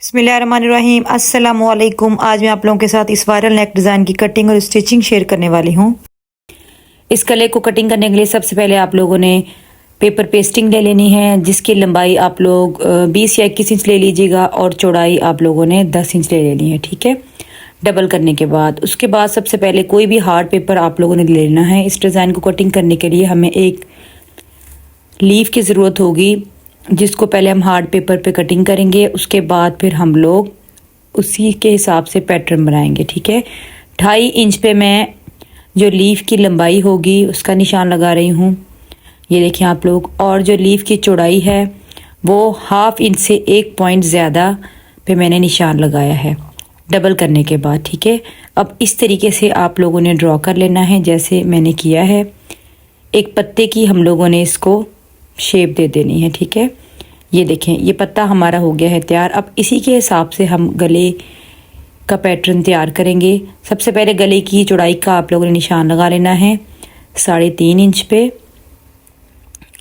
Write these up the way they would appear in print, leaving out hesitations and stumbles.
बिस्मिल्लाहिर्रहमानिर्रहीम अस्सलामुअलैकुम। आज मैं आप लोगों के साथ इस वायरल नेक डिज़ाइन की कटिंग और स्टिचिंग शेयर करने वाली हूँ। इस गले को कटिंग करने के लिए सबसे पहले आप लोगों ने पेपर पेस्टिंग ले लेनी है, जिसकी लंबाई आप लोग 20 या 21 इंच ले लीजिएगा और चौड़ाई आप लोगों ने 10 इंच ले लेनी है। ठीक है, डबल करने के बाद उसके बाद सबसे पहले कोई भी हार्ड पेपर आप लोगों ने ले लेना है। इस डिज़ाइन को कटिंग करने के लिए हमें एक लीफ की ज़रूरत होगी, जिसको पहले हम हार्ड पेपर पे कटिंग करेंगे। उसके बाद फिर हम लोग उसी के हिसाब से पैटर्न बनाएंगे। ठीक है, 2.5 इंच पे मैं जो लीफ की लंबाई होगी उसका निशान लगा रही हूँ, ये देखिए आप लोग। और जो लीफ की चौड़ाई है वो 1/2 इंच से 1 पॉइंट ज़्यादा पे मैंने निशान लगाया है डबल करने के बाद। ठीक है, अब इस तरीके से आप लोगों ने ड्रॉ कर लेना है जैसे मैंने किया है। एक पत्ते की हम लोगों ने इसको शेप दे देनी है। ठीक है, ये देखें, ये पत्ता हमारा हो गया है तैयार। अब इसी के हिसाब से हम गले का पैटर्न तैयार करेंगे। सबसे पहले गले की चौड़ाई का आप लोगों ने निशान लगा लेना है 3.5 इंच पे,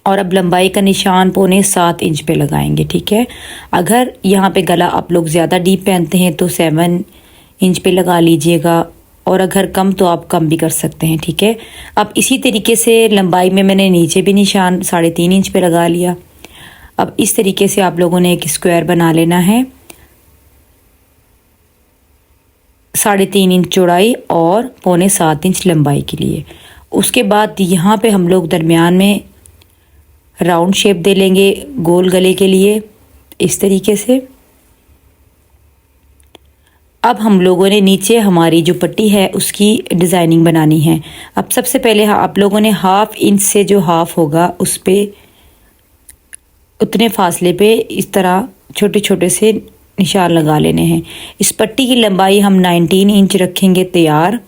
और अब लंबाई का निशान 6.25 इंच पे लगाएंगे। ठीक है, अगर यहाँ पे गला आप लोग ज़्यादा डीप पहनते हैं तो 7 इंच पे लगा लीजिएगा, और अगर कम तो आप कम भी कर सकते हैं। ठीक है, अब इसी तरीके से लंबाई में मैंने नीचे भी निशान 3.5 इंच पे लगा लिया। अब इस तरीके से आप लोगों ने एक स्क्वायर बना लेना है 3.5 इंच चौड़ाई और 6.25 इंच लंबाई के लिए। उसके बाद यहाँ पे हम लोग दरमियान में राउंड शेप दे लेंगे गोल गले के लिए इस तरीके से। अब हम लोगों ने नीचे हमारी जो पट्टी है उसकी डिज़ाइनिंग बनानी है। अब सबसे पहले आप लोगों ने 1/2 इंच से जो हाफ होगा उस पे उतने फासले पे इस तरह छोटे छोटे से निशान लगा लेने हैं। इस पट्टी की लंबाई हम 19 इंच रखेंगे तैयार।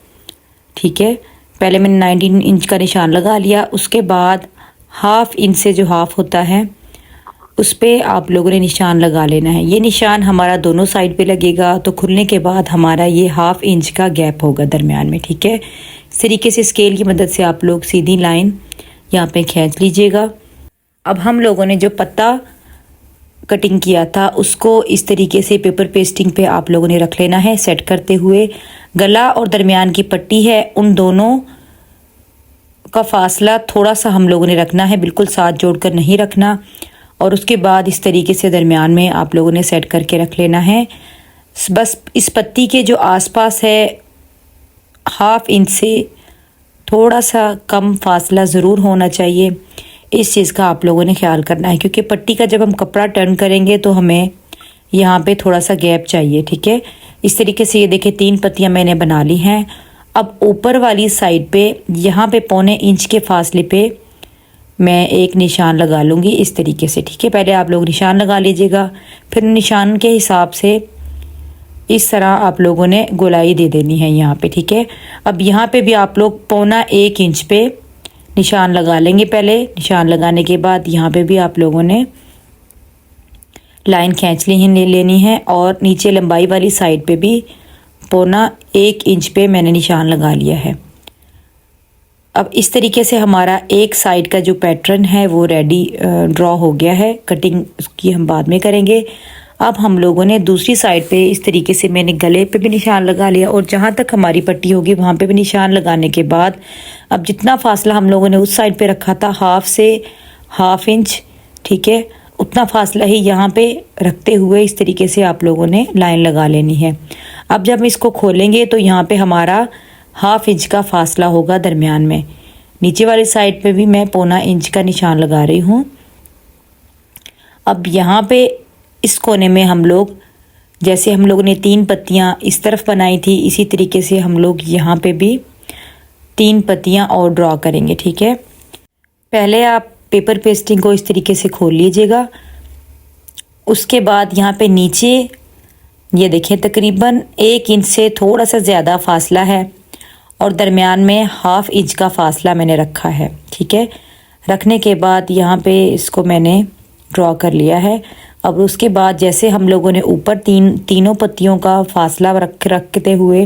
ठीक है, पहले मैंने 19 इंच का निशान लगा लिया। उसके बाद 1/2 इंच से जो हाफ होता है उस पे आप लोगों ने निशान लगा लेना है। ये निशान हमारा दोनों साइड पे लगेगा, तो खुलने के बाद हमारा ये 1/2 इंच का गैप होगा दरमियान में। ठीक है, इस तरीके से स्केल की मदद से आप लोग सीधी लाइन यहाँ पे खींच लीजिएगा। अब हम लोगों ने जो पत्ता कटिंग किया था उसको इस तरीके से पेपर पेस्टिंग पे आप लोगों ने रख लेना है सेट करते हुए। गला और दरमियान की पट्टी है, उन दोनों का फासला थोड़ा सा हम लोगों ने रखना है, बिल्कुल साथ जोड़कर नहीं रखना। और उसके बाद इस तरीके से दरमियान में आप लोगों ने सेट करके रख लेना है। बस इस पत्ती के जो आसपास है 1/2 इंच से थोड़ा सा कम फासला ज़रूर होना चाहिए। इस चीज़ का आप लोगों ने ख्याल करना है, क्योंकि पट्टी का जब हम कपड़ा टर्न करेंगे तो हमें यहाँ पे थोड़ा सा गैप चाहिए। ठीक है, इस तरीके से ये देखिए 3 पत्तियाँ मैंने बना ली हैं। अब ऊपर वाली साइड पे यहाँ पे 1.25 इंच के फासले पे मैं एक निशान लगा लूँगी इस तरीके से। ठीक है, पहले आप लोग निशान लगा लीजिएगा, फिर निशान के हिसाब से इस तरह आप लोगों ने गोलाई दे देनी है यहाँ पे। ठीक है, अब यहाँ पे भी आप लोग 1.25 इंच पे निशान लगा लेंगे। पहले निशान लगाने के बाद यहाँ पे भी आप लोगों ने लाइन खींच लेनी है, और नीचे लंबाई वाली साइड पे भी 1.25 इंच पे मैंने निशान लगा लिया है। अब इस तरीके से हमारा एक साइड का जो पैटर्न है वो रेडी ड्रॉ हो गया है। कटिंग उसकी हम बाद में करेंगे। अब हम लोगों ने दूसरी साइड पे इस तरीके से मैंने गले पे भी निशान लगा लिया, और जहाँ तक हमारी पट्टी होगी वहाँ पे भी निशान लगाने के बाद अब जितना फासला हम लोगों ने उस साइड पे रखा था 1/2 से 1/2 इंच, ठीक है, उतना फासला ही यहाँ पे रखते हुए इस तरीके से आप लोगों ने लाइन लगा लेनी है। अब जब इसको खोलेंगे तो यहाँ पे हमारा 1/2 इंच का फासला होगा दरमियान में। नीचे वाली साइड पे भी मैं 1.25 इंच का निशान लगा रही हूँ। अब यहाँ पे इस कोने में हम लोग, जैसे हम लोगों ने 3 पत्तियाँ इस तरफ बनाई थी, इसी तरीके से हम लोग यहाँ पे भी 3 पत्तियाँ और ड्रॉ करेंगे। ठीक है, पहले आप पेपर पेस्टिंग को इस तरीके से खोल लीजिएगा। उसके बाद यहाँ पे नीचे ये देखें तकरीबन 1 इंच से थोड़ा सा ज़्यादा फासला है, और दरमियान में 1/2 इंच का फासला मैंने रखा है। ठीक है, रखने के बाद यहाँ पे इसको मैंने ड्रॉ कर लिया है। अब उसके बाद जैसे हम लोगों ने ऊपर तीनों पत्तियों का फासला रखते हुए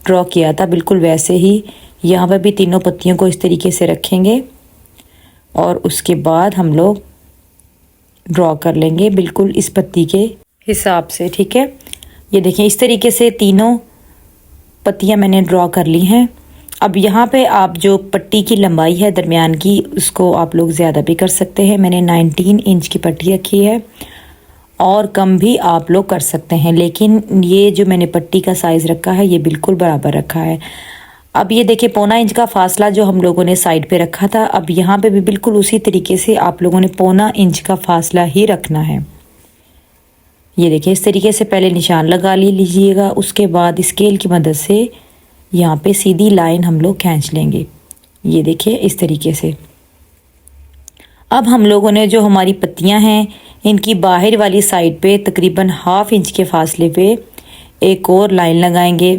ड्रॉ किया था, बिल्कुल वैसे ही यहाँ पे भी तीनों पत्तियों को इस तरीके से रखेंगे, और उसके बाद हम लोग ड्रॉ कर लेंगे बिल्कुल इस पत्ती के हिसाब से, ठीक है। ये देखें इस तरीके से तीनों पत्तियां मैंने ड्रॉ कर ली हैं। अब यहाँ पे आप जो पट्टी की लंबाई है दरमियान की, उसको आप लोग ज़्यादा भी कर सकते हैं। मैंने 19 इंच की पट्टी रखी है और कम भी आप लोग कर सकते हैं, लेकिन ये जो मैंने पट्टी का साइज़ रखा है ये बिल्कुल बराबर रखा है। अब ये देखिए 1.25 इंच का फासला जो हम लोगों ने साइड पे रखा था, अब यहाँ पे भी बिल्कुल उसी तरीके से आप लोगों ने 1.25 इंच का फासला ही रखना है। ये देखिए इस तरीके से पहले निशान लगा लीजिएगा, उसके बाद स्केल की मदद से यहाँ पे सीधी लाइन हम लोग खींच लेंगे। ये देखिए इस तरीके से। अब हम लोगों ने जो हमारी पत्तियां हैं इनकी बाहर वाली साइड पे तकरीबन 1/2 इंच के फासले पे एक और लाइन लगाएंगे,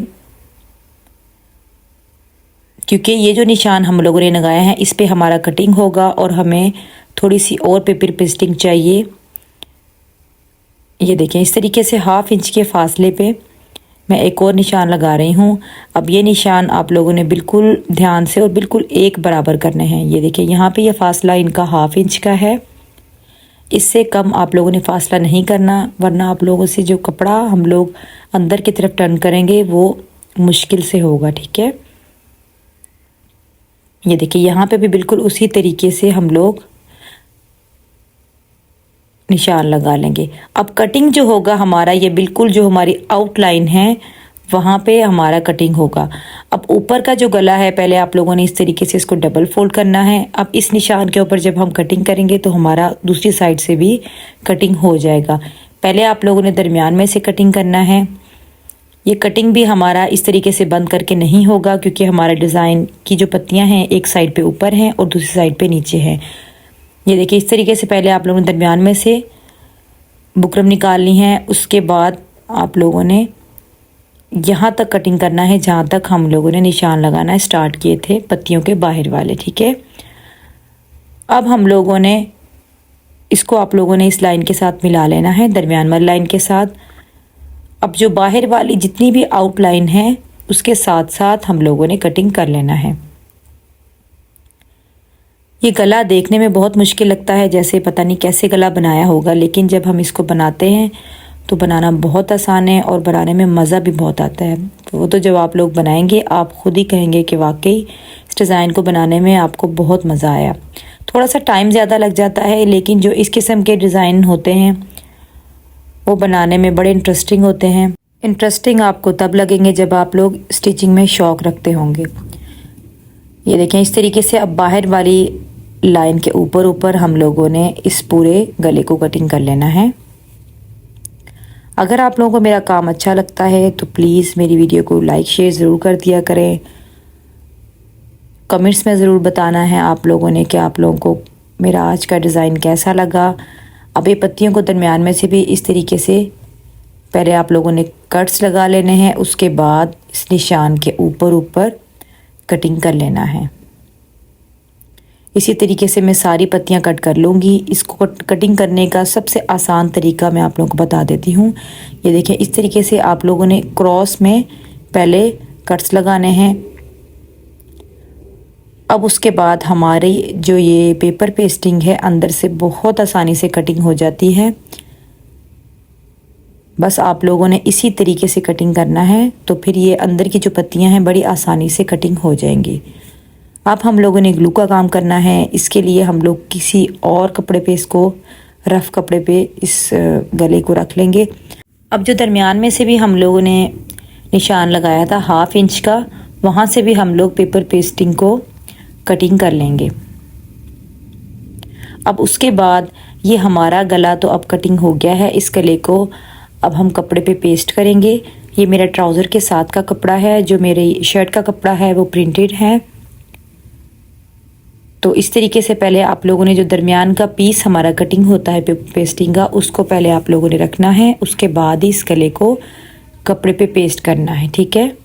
क्योंकि ये जो निशान हम लोगों ने लगाया है इस पे हमारा कटिंग होगा और हमें थोड़ी सी और पेपर पेस्टिंग चाहिए। ये देखें इस तरीके से 1/2 इंच के फासले पे मैं एक और निशान लगा रही हूँ। अब ये निशान आप लोगों ने बिल्कुल ध्यान से और बिल्कुल एक बराबर करने हैं। ये देखिए यहाँ पे ये फासला इनका 1/2 इंच का है, इससे कम आप लोगों ने फासला नहीं करना, वरना आप लोगों से जो कपड़ा हम लोग अंदर की तरफ टर्न करेंगे वो मुश्किल से होगा, ठीक है। ये देखिए यहाँ पे भी बिल्कुल उसी तरीके से हम लोग निशान लगा लेंगे। अब कटिंग जो होगा हमारा, ये बिल्कुल जो हमारी आउटलाइन है वहाँ पे हमारा कटिंग होगा। अब ऊपर का जो गला है पहले आप लोगों ने इस तरीके से इसको डबल फोल्ड करना है। अब इस निशान के ऊपर जब हम कटिंग करेंगे तो हमारा दूसरी साइड से भी कटिंग हो जाएगा। पहले आप लोगों ने दरमियान में से कटिंग करना है। ये कटिंग भी हमारा इस तरीके से बंद करके नहीं होगा, क्योंकि हमारा डिज़ाइन की जो पत्तियाँ हैं एक साइड पे ऊपर हैं और दूसरी साइड पे नीचे हैं। ये देखिए इस तरीके से पहले आप लोगों ने दरमियान में से बुकरम निकालनी है, उसके बाद आप लोगों ने यहाँ तक कटिंग करना है जहाँ तक हम लोगों ने निशान लगाना स्टार्ट किए थे पत्तियों के बाहर वाले, ठीक है। अब हम लोगों ने इसको आप लोगों ने इस लाइन के साथ मिला लेना है, दरमियान वाली लाइन के साथ। अब जो बाहर वाली जितनी भी आउटलाइन है उसके साथ साथ हम लोगों ने कटिंग कर लेना है। ये गला देखने में बहुत मुश्किल लगता है, जैसे पता नहीं कैसे गला बनाया होगा, लेकिन जब हम इसको बनाते हैं तो बनाना बहुत आसान है और बनाने में मज़ा भी बहुत आता है। तो वो तो जब आप लोग बनाएंगे आप खुद ही कहेंगे कि वाकई इस डिज़ाइन को बनाने में आपको बहुत मज़ा आया। थोड़ा सा टाइम ज़्यादा लग जाता है, लेकिन जो इस किस्म के डिज़ाइन होते हैं वो बनाने में बड़े इंटरेस्टिंग होते हैं। इंटरेस्टिंग आपको तब लगेंगे जब आप लोग स्टिचिंग में शौक़ रखते होंगे। ये देखें इस तरीके से अब बाहर वाली लाइन के ऊपर ऊपर हम लोगों ने इस पूरे गले को कटिंग कर लेना है। अगर आप लोगों को मेरा काम अच्छा लगता है तो प्लीज़ मेरी वीडियो को लाइक शेयर ज़रूर कर दिया करें। कमेंट्स में ज़रूर बताना है आप लोगों ने कि आप लोगों को मेरा आज का डिज़ाइन कैसा लगा। अब ये पत्तियों को दरमियान में से भी इस तरीके से पहले आप लोगों ने कट्स लगा लेने हैं, उसके बाद इस निशान के ऊपर ऊपर कटिंग कर लेना है। इसी तरीके से मैं सारी पत्तियां कट कर लूँगी। इसको कटिंग करने का सबसे आसान तरीका मैं आप लोगों को बता देती हूँ। ये देखें इस तरीके से आप लोगों ने क्रॉस में पहले कट्स लगाने हैं। अब उसके बाद हमारी जो ये पेपर पेस्टिंग है अंदर से बहुत आसानी से कटिंग हो जाती है। बस आप लोगों ने इसी तरीके से कटिंग करना है, तो फिर ये अंदर की जो पत्तियां हैं बड़ी आसानी से कटिंग हो जाएंगी। अब हम लोगों ने ग्लू का काम करना है। इसके लिए हम लोग किसी और कपड़े पे इसको रफ़ कपड़े पे इस गले को रख लेंगे। अब जो दरमियान में से भी हम लोगों ने निशान लगाया था 1/2 इंच का, वहाँ से भी हम लोग पेपर पेस्टिंग को कटिंग कर लेंगे। अब उसके बाद ये हमारा गला तो अब कटिंग हो गया है। इस गले को अब हम कपड़े पे पेस्ट करेंगे। ये मेरा ट्राउज़र के साथ का कपड़ा है, जो मेरी शर्ट का कपड़ा है वो प्रिंटेड है। तो इस तरीके से पहले आप लोगों ने जो दरमियान का पीस हमारा कटिंग होता है पेस्टिंग का, उसको पहले आप लोगों ने रखना है, उसके बाद ही इस गले को कपड़े पे पेस्ट करना है, ठीक है।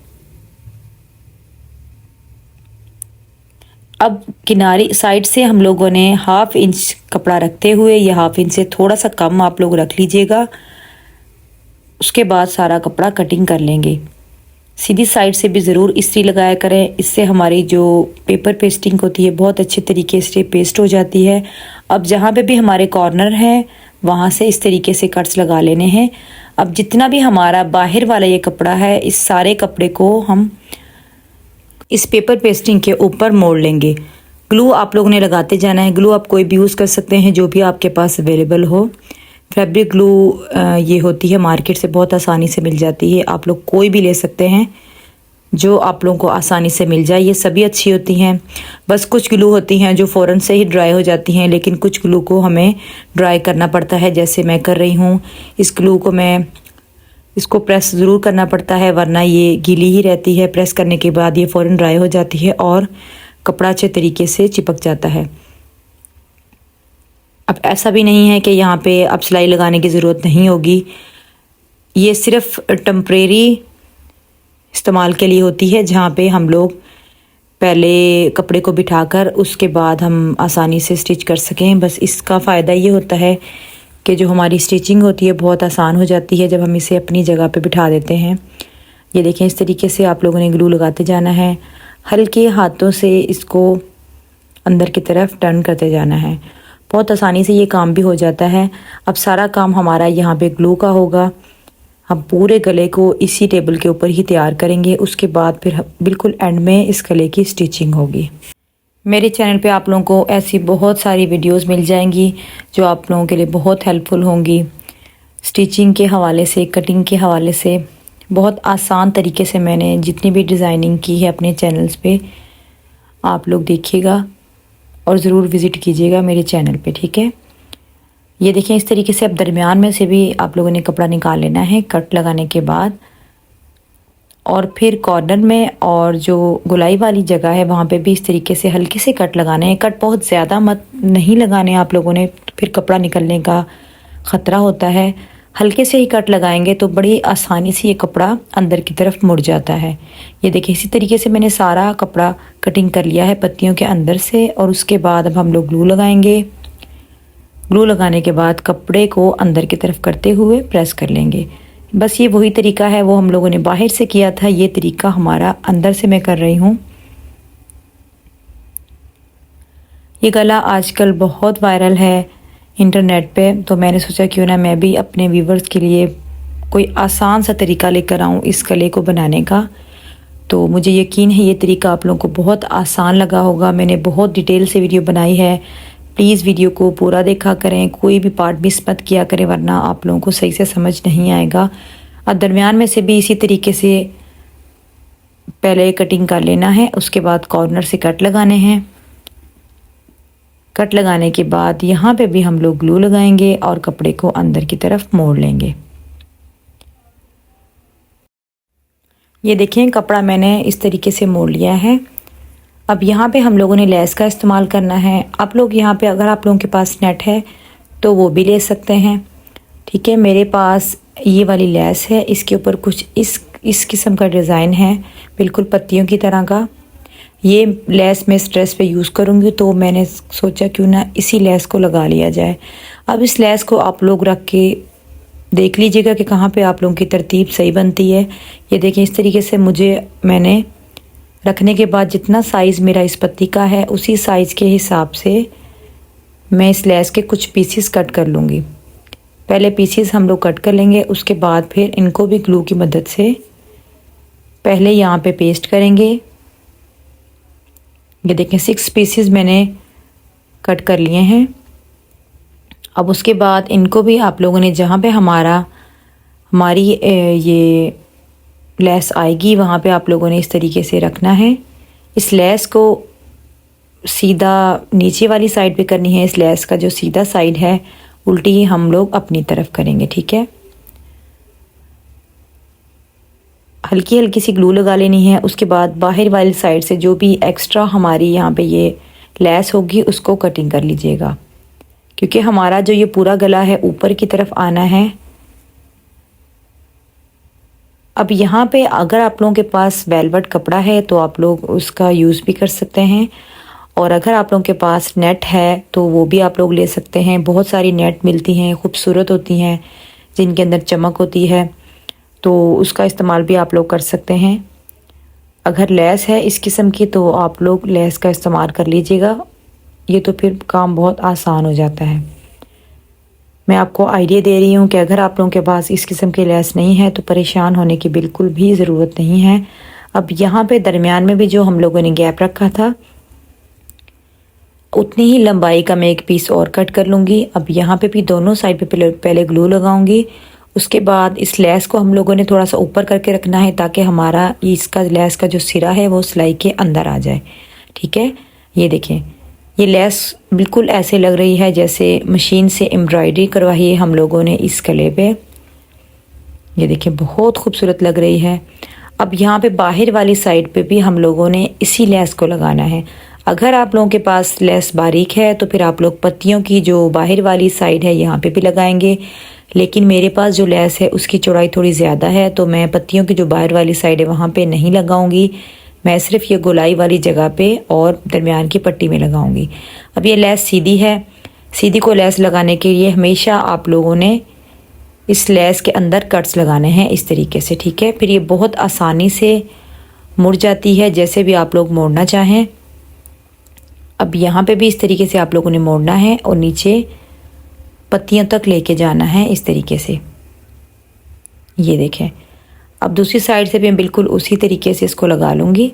अब किनारी साइड से हम लोगों ने 1/2 इंच कपड़ा रखते हुए, या 1/2 इंच से थोड़ा सा कम आप लोग रख लीजिएगा। उसके बाद सारा कपड़ा कटिंग कर लेंगे। सीधी साइड से भी ज़रूर इस्त्री लगाया करें, इससे हमारी जो पेपर पेस्टिंग होती है बहुत अच्छे तरीके से पेस्ट हो जाती है। अब जहाँ पे भी हमारे कॉर्नर हैं वहाँ से इस तरीके से कट्स लगा लेने हैं। अब जितना भी हमारा बाहर वाला ये कपड़ा है, इस सारे कपड़े को हम इस पेपर पेस्टिंग के ऊपर मोड़ लेंगे। ग्लू आप लोगों ने लगाते जाना है। ग्लू आप कोई भी यूज़ कर सकते हैं, जो भी आपके पास अवेलेबल हो। फैब्रिक ग्लू ये होती है, मार्केट से बहुत आसानी से मिल जाती है, आप लोग कोई भी ले सकते हैं जो आप लोगों को आसानी से मिल जाए। ये सभी अच्छी होती हैं। बस कुछ ग्लू होती हैं जो फ़ौरन से ही ड्राई हो जाती हैं, लेकिन कुछ ग्लू को हमें ड्राई करना पड़ता है, जैसे मैं कर रही हूँ। इस ग्लू को मैं इसको प्रेस ज़रूर करना पड़ता है, वरना ये गीली ही रहती है। प्रेस करने के बाद ये फ़ौरन ड्राई हो जाती है और कपड़ा अच्छे तरीके से चिपक जाता है। अब ऐसा भी नहीं है कि यहाँ पे अब सिलाई लगाने की ज़रूरत नहीं होगी। ये सिर्फ टेम्परेरी इस्तेमाल के लिए होती है, जहाँ पे हम लोग पहले कपड़े को बिठाकर उसके बाद हम आसानी से स्टिच कर सकें। बस इसका फ़ायदा ये होता है कि जो हमारी स्टिचिंग होती है बहुत आसान हो जाती है जब हम इसे अपनी जगह पे बिठा देते हैं। ये देखें, इस तरीके से आप लोगों ने ग्लू लगाते जाना है। हल्के हाथों से इसको अंदर की तरफ टर्न करते जाना है। बहुत आसानी से ये काम भी हो जाता है। अब सारा काम हमारा यहाँ पे ग्लू का होगा। हम पूरे गले को इसी टेबल के ऊपर ही तैयार करेंगे, उसके बाद फिर बिल्कुल एंड में इस गले की स्टिचिंग होगी। मेरे चैनल पे आप लोगों को ऐसी बहुत सारी वीडियोस मिल जाएंगी जो आप लोगों के लिए बहुत हेल्पफुल होंगी। स्टिचिंग के हवाले से, कटिंग के हवाले से, बहुत आसान तरीके से मैंने जितनी भी डिज़ाइनिंग की है अपने चैनल्स पे, आप लोग देखिएगा और ज़रूर विज़िट कीजिएगा मेरे चैनल पे, ठीक है। ये देखें, इस तरीके से अब दरमियान में से भी आप लोगों ने कपड़ा निकाल लेना है कट लगाने के बाद, और फिर कॉर्नर में और जो गुलाई वाली जगह है वहाँ पे भी इस तरीके से हल्के से कट लगाने हैं। कट बहुत ज़्यादा मत नहीं लगाने आप लोगों ने, फिर कपड़ा निकलने का ख़तरा होता है। हल्के से ही कट लगाएंगे तो बड़ी आसानी से ये कपड़ा अंदर की तरफ मुड़ जाता है। ये देखिए, इसी तरीके से मैंने सारा कपड़ा कटिंग कर लिया है पत्तियों के अंदर से, और उसके बाद अब हम लोग ग्लू लगाएंगे। ग्लू लगाने के बाद कपड़े को अंदर की तरफ करते हुए प्रेस कर लेंगे। बस ये वही तरीका है वो हम लोगों ने बाहर से किया था, ये तरीका हमारा अंदर से मैं कर रही हूँ। ये गला आजकल बहुत वायरल है इंटरनेट पे, तो मैंने सोचा क्यों ना मैं भी अपने व्यूवर्स के लिए कोई आसान सा तरीका लेकर आऊँ इस गले को बनाने का। तो मुझे यकीन है ये तरीका आप लोगों को बहुत आसान लगा होगा। मैंने बहुत डिटेल से वीडियो बनाई है, प्लीज़ वीडियो को पूरा देखा करें, कोई भी पार्ट मिस मत किया करें, वरना आप लोगों को सही से समझ नहीं आएगा। और दरमियान में से भी इसी तरीके से पहले कटिंग कर लेना है, उसके बाद कॉर्नर से कट लगाने हैं। कट लगाने के बाद यहाँ पे भी हम लोग ग्लू लगाएंगे और कपड़े को अंदर की तरफ मोड़ लेंगे। ये देखें, कपड़ा मैंने इस तरीके से मोड़ लिया है। अब यहाँ पे हम लोगों ने लेस का इस्तेमाल करना है। आप लोग यहाँ पे अगर आप लोगों के पास नेट है तो वो भी ले सकते हैं, ठीक है। मेरे पास ये वाली लेस है, इसके ऊपर कुछ इस किस्म का डिज़ाइन है, बिल्कुल पत्तियों की तरह का। ये लेस मैं स्ट्रेस पे यूज़ करूँगी, तो मैंने सोचा क्यों ना इसी लेस को लगा लिया जाए। अब इस लेस को आप लोग रख के देख लीजिएगा कि कहाँ पे आप लोगों की तरतीब सही बनती है। ये देखें, इस तरीके से मैंने रखने के बाद जितना साइज़ मेरा इस पत्ती का है उसी साइज़ के हिसाब से मैं इस लेस के कुछ पीसेस कट कर लूँगी। पहले पीसेस हम लोग कट कर लेंगे, उसके बाद फिर इनको भी ग्लू की मदद से पहले यहाँ पे पेस्ट करेंगे। ये देखें, 6 पीसेस मैंने कट कर लिए हैं। अब उसके बाद इनको भी आप लोगों ने जहाँ पे हमारी ये लेस आएगी वहाँ पे आप लोगों ने इस तरीके से रखना है। इस लेस को सीधा नीचे वाली साइड पे करनी है। इस लेस का जो सीधा साइड है उल्टी हम लोग अपनी तरफ करेंगे, ठीक है। हल्की हल्की सी ग्लू लगा लेनी है। उसके बाद बाहर वाली साइड से जो भी एक्स्ट्रा हमारी यहाँ पे ये लेस होगी उसको कटिंग कर लीजिएगा, क्योंकि हमारा जो ये पूरा गला है ऊपर की तरफ आना है। अब यहाँ पे अगर आप लोगों के पास वेलवेट कपड़ा है तो आप लोग उसका यूज़ भी कर सकते हैं, और अगर आप लोगों के पास नेट है तो वो भी आप लोग ले सकते हैं। बहुत सारी नेट मिलती हैं, खूबसूरत होती हैं, जिनके अंदर चमक होती है, तो उसका इस्तेमाल भी आप लोग कर सकते हैं। अगर लेस है इस किस्म की तो आप लोग लेस का इस्तेमाल कर लीजिएगा, ये तो फिर काम बहुत आसान हो जाता है। मैं आपको आइडिया दे रही हूँ कि अगर आप लोगों के पास इस किस्म की लेस नहीं है तो परेशान होने की बिल्कुल भी ज़रूरत नहीं है। अब यहाँ पे दरमियान में भी जो हम लोगों ने गैप रखा था उतनी ही लंबाई का मैं एक पीस और कट कर लूँगी। अब यहाँ पे भी दोनों साइड पे पहले ग्लू लगाऊंगी। उसके बाद इस लेस को हम लोगों ने थोड़ा सा ऊपर करके रखना है ताकि हमारा इसका लेस का जो सिरा है वो सिलाई के अंदर आ जाए। ठीक है, ये देखें, ये लेस बिल्कुल ऐसे लग रही है जैसे मशीन से एम्ब्रॉयडरी करवाई है हम लोगों ने इस गले पे। ये देखें, बहुत खूबसूरत लग रही है। अब यहाँ पे बाहर वाली साइड पे भी हम लोगों ने इसी लेस को लगाना है। अगर आप लोगों के पास लेस बारीक है तो फिर आप लोग पत्तियों की जो बाहर वाली साइड है यहाँ पे भी लगाएंगे, लेकिन मेरे पास जो लेस है उसकी चौड़ाई थोड़ी ज़्यादा है तो मैं पत्तियों की जो बाहर वाली साइड है वहाँ पे नहीं लगाऊंगी। मैं सिर्फ ये गोलाई वाली जगह पे और दरमियान की पट्टी में लगाऊंगी। अब ये लेस सीधी है, सीधी को लेस लगाने के लिए हमेशा आप लोगों ने इस लेस के अंदर कट्स लगाने हैं इस तरीके से। ठीक है, फिर ये बहुत आसानी से मुड़ जाती है जैसे भी आप लोग मोड़ना चाहें। अब यहाँ पे भी इस तरीके से आप लोगों ने मोड़ना है और नीचे पत्तियों तक लेके जाना है इस तरीके से। ये देखें, अब दूसरी साइड से भी मैं बिल्कुल उसी तरीके से इसको लगा लूँगी।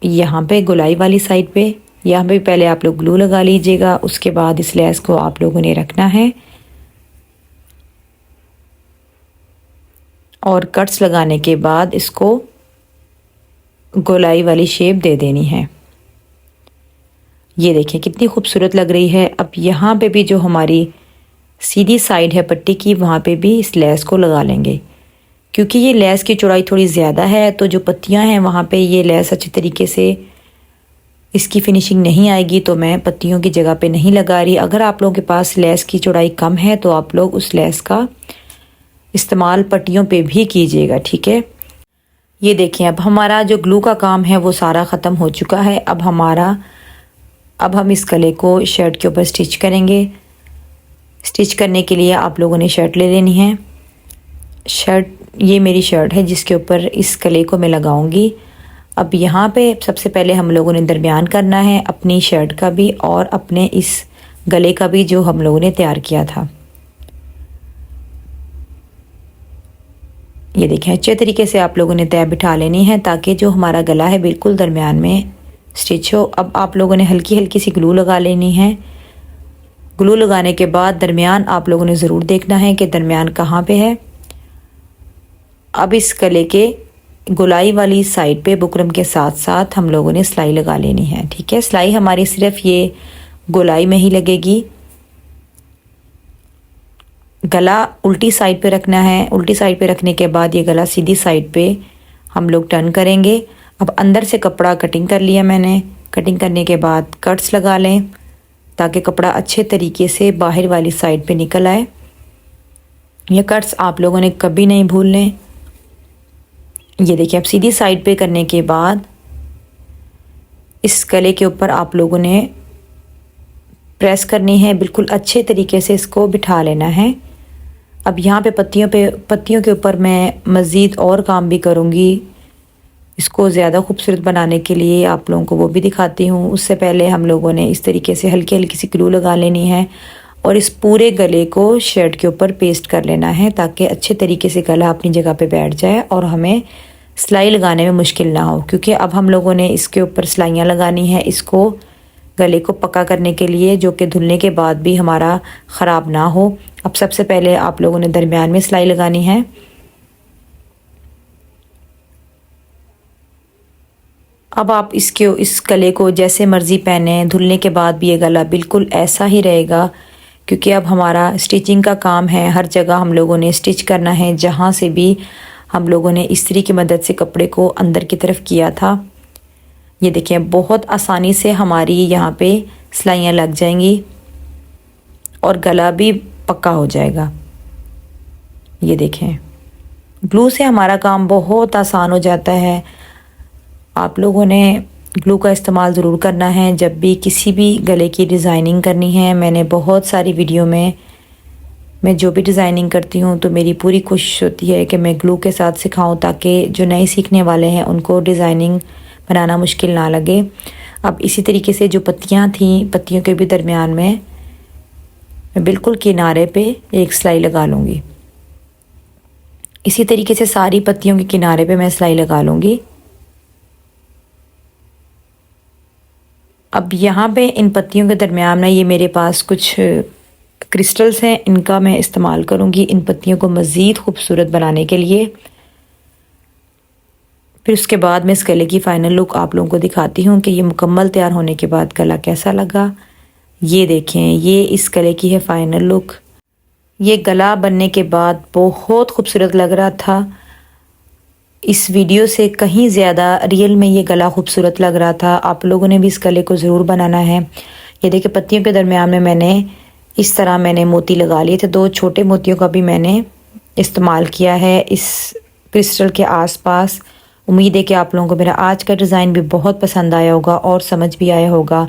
यहाँ पे गोलाई वाली साइड पे, यहाँ पे पहले आप लोग ग्लू लगा लीजिएगा। उसके बाद इस लेस को आप लोगों ने रखना है और कट्स लगाने के बाद इसको गोलाई वाली शेप दे देनी है। ये देखें कितनी खूबसूरत लग रही है। अब यहाँ पे भी जो हमारी सीधी साइड है पट्टी की वहाँ पे भी इस लेस को लगा लेंगे। क्योंकि ये लेस की चौड़ाई थोड़ी ज़्यादा है तो जो पत्तियाँ हैं वहाँ पे ये लेस अच्छी तरीके से इसकी फिनिशिंग नहीं आएगी, तो मैं पत्तियों की जगह पे नहीं लगा रही। अगर आप लोगों के पास लेस की चौड़ाई कम है तो आप लोग उस लेस का इस्तेमाल पट्टियों पे भी कीजिएगा। ठीक है, ये देखें, अब हमारा जो ग्लू का काम है वो सारा ख़त्म हो चुका है। अब हम इस गले को शर्ट के ऊपर स्टिच करेंगे। स्टिच करने के लिए आप लोगों ने शर्ट ले लेनी है। ये मेरी शर्ट है जिसके ऊपर इस गले को मैं लगाऊंगी। अब यहाँ पे सबसे पहले हम लोगों ने दरमियान करना है अपनी शर्ट का भी और अपने इस गले का भी जो हम लोगों ने तैयार किया था। ये देखें, अच्छे तरीके से आप लोगों ने तय बिठा लेनी है ताकि जो हमारा गला है बिल्कुल दरमियान में स्टिच हो। अब आप लोगों ने हल्की हल्की सी ग्लू लगा लेनी है। ग्लू लगाने के बाद दरमियान आप लोगों ने ज़रूर देखना है कि दरमियान कहाँ पे है। अब इस गले के गोलाई वाली साइड पे बुकरम के साथ साथ हम लोगों ने सिलाई लगा लेनी है। ठीक है, सिलाई हमारी सिर्फ ये गोलाई में ही लगेगी। गला उल्टी साइड पे रखना है। उल्टी साइड पे रखने के बाद ये गला सीधी साइड पे हम लोग टर्न करेंगे। अब अंदर से कपड़ा कटिंग कर लिया मैंने। कटिंग करने के बाद कट्स लगा लें ताकि कपड़ा अच्छे तरीके से बाहर वाली साइड पे निकल आए। ये कट्स आप लोगों ने कभी नहीं भूलने। ये देखिए, अब सीधी साइड पे करने के बाद इस गले के ऊपर आप लोगों ने प्रेस करनी है, बिल्कुल अच्छे तरीके से इसको बिठा लेना है। अब यहाँ पे पत्तियों के ऊपर मैं मज़ीद और काम भी करूँगी इसको ज़्यादा खूबसूरत बनाने के लिए, आप लोगों को वो भी दिखाती हूँ। उससे पहले हम लोगों ने इस तरीके से हल्की हल्की सी ग्लू लगा लेनी है और इस पूरे गले को शर्ट के ऊपर पेस्ट कर लेना है ताकि अच्छे तरीके से गला अपनी जगह पे बैठ जाए और हमें सिलाई लगाने में मुश्किल ना हो। क्योंकि अब हम लोगों ने इसके ऊपर सिलाइयाँ लगानी है इसको गले को पक्का करने के लिए, जो कि धुलने के बाद भी हमारा ख़राब ना हो। अब सबसे पहले आप लोगों ने दरमियान में सिलाई लगानी है। अब आप इस गले को जैसे मर्ज़ी पहने, धुलने के बाद भी ये गला बिल्कुल ऐसा ही रहेगा। क्योंकि अब हमारा स्टिचिंग का काम है, हर जगह हम लोगों ने स्टिच करना है। जहाँ से भी हम लोगों ने इस्त्री की मदद से कपड़े को अंदर की तरफ किया था, ये देखें बहुत आसानी से हमारी यहाँ पे सिलाइयाँ लग जाएंगी और गला भी पक्का हो जाएगा। ये देखें, ग्लू से हमारा काम बहुत आसान हो जाता है। आप लोगों ने ग्लू का इस्तेमाल ज़रूर करना है जब भी किसी भी गले की डिज़ाइनिंग करनी है। मैंने बहुत सारी वीडियो में मैं जो भी डिज़ाइनिंग करती हूँ तो मेरी पूरी कोशिश होती है कि मैं ग्लू के साथ सिखाऊं ताकि जो नए सीखने वाले हैं उनको डिज़ाइनिंग बनाना मुश्किल ना लगे। अब इसी तरीके से जो पत्तियाँ थीं, पत्तियों के भी दरमियान में मैं बिल्कुल किनारे पे एक सिलाई लगा लूँगी। इसी तरीके से सारी पत्तियों के किनारे पे मैं सिलाई लगा लूँगी। अब यहाँ पे इन पत्तियों के दरमियान ना ये मेरे पास कुछ क्रिस्टल्स हैं, इनका मैं इस्तेमाल करूँगी इन पत्तियों को मज़ीद खूबसूरत बनाने के लिए। फिर उसके बाद मैं इस गले की फ़ाइनल लुक आप लोगों को दिखाती हूँ कि ये मुकम्मल तैयार होने के बाद गला कैसा लगा। ये देखें, ये इस गले की है फ़ाइनल लुक। ये गला बनने के बाद बहुत खूबसूरत लग रहा था। इस वीडियो से कहीं ज़्यादा रियल में ये गला खूबसूरत लग रहा था। आप लोगों ने भी इस गले को ज़रूर बनाना है। ये देखिए पत्तियों के दरमियान में मैंने इस तरह मोती लगा लिए थे। 2 छोटे मोतियों का भी मैंने इस्तेमाल किया है इस क्रिस्टल के आसपास। उम्मीद है कि आप लोगों को मेरा आज का डिज़ाइन भी बहुत पसंद आया होगा और समझ भी आया होगा।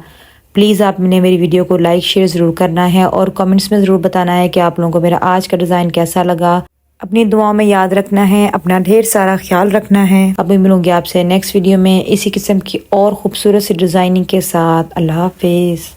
प्लीज़ आपने मेरी वीडियो को लाइक शेयर ज़रूर करना है और कमेंट्स में ज़रूर बताना है कि आप लोगों को मेरा आज का डिज़ाइन कैसा लगा। अपनी दुआओं में याद रखना है, अपना ढेर सारा ख्याल रखना है। अभी मिलूंगी आपसे नेक्स्ट वीडियो में इसी किस्म की और खूबसूरत सी डिज़ाइनिंग के साथ। अल्लाह हाफिज़।